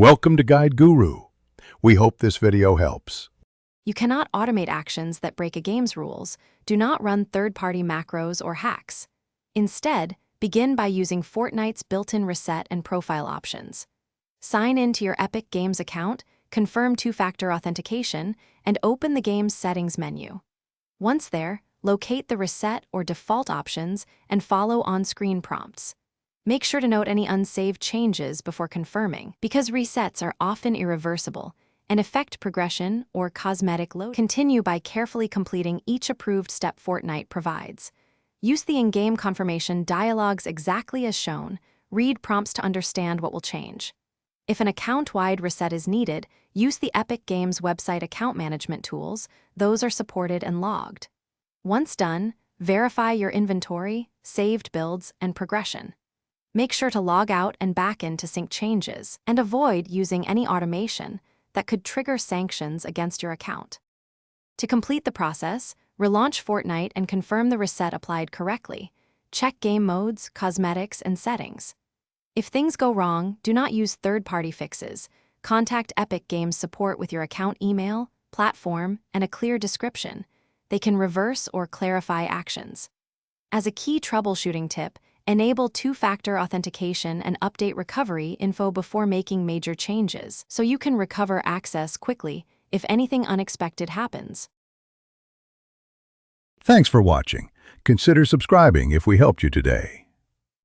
Welcome to Guide Guru. We hope this video helps. You cannot automate actions that break a game's rules. Do not run third-party macros or hacks. Instead, begin by using Fortnite's built-in reset and profile options. Sign in to your Epic Games account, confirm two-factor authentication, and open the game's settings menu. Once there, locate the reset or default options and follow on-screen prompts. Make sure to note any unsaved changes before confirming, because resets are often irreversible and affect progression or cosmetic load. Continue by carefully completing each approved step Fortnite provides. Use the in-game confirmation dialogues exactly as shown. Read prompts to understand what will change. If an account-wide reset is needed, use the Epic Games website account management tools. Those are supported and logged. Once done, verify your inventory, saved builds, and progression. Make sure to log out and back in to sync changes, and avoid using any automation that could trigger sanctions against your account. To complete the process, relaunch Fortnite and confirm the reset applied correctly. Check game modes, cosmetics, and settings. If things go wrong, do not use third-party fixes. Contact Epic Games support with your account email, platform, and a clear description. They can reverse or clarify actions. As a key troubleshooting tip, enable two-factor authentication and update recovery info before making major changes, so you can recover access quickly if anything unexpected happens. Thanks for watching. Consider subscribing if we helped you today.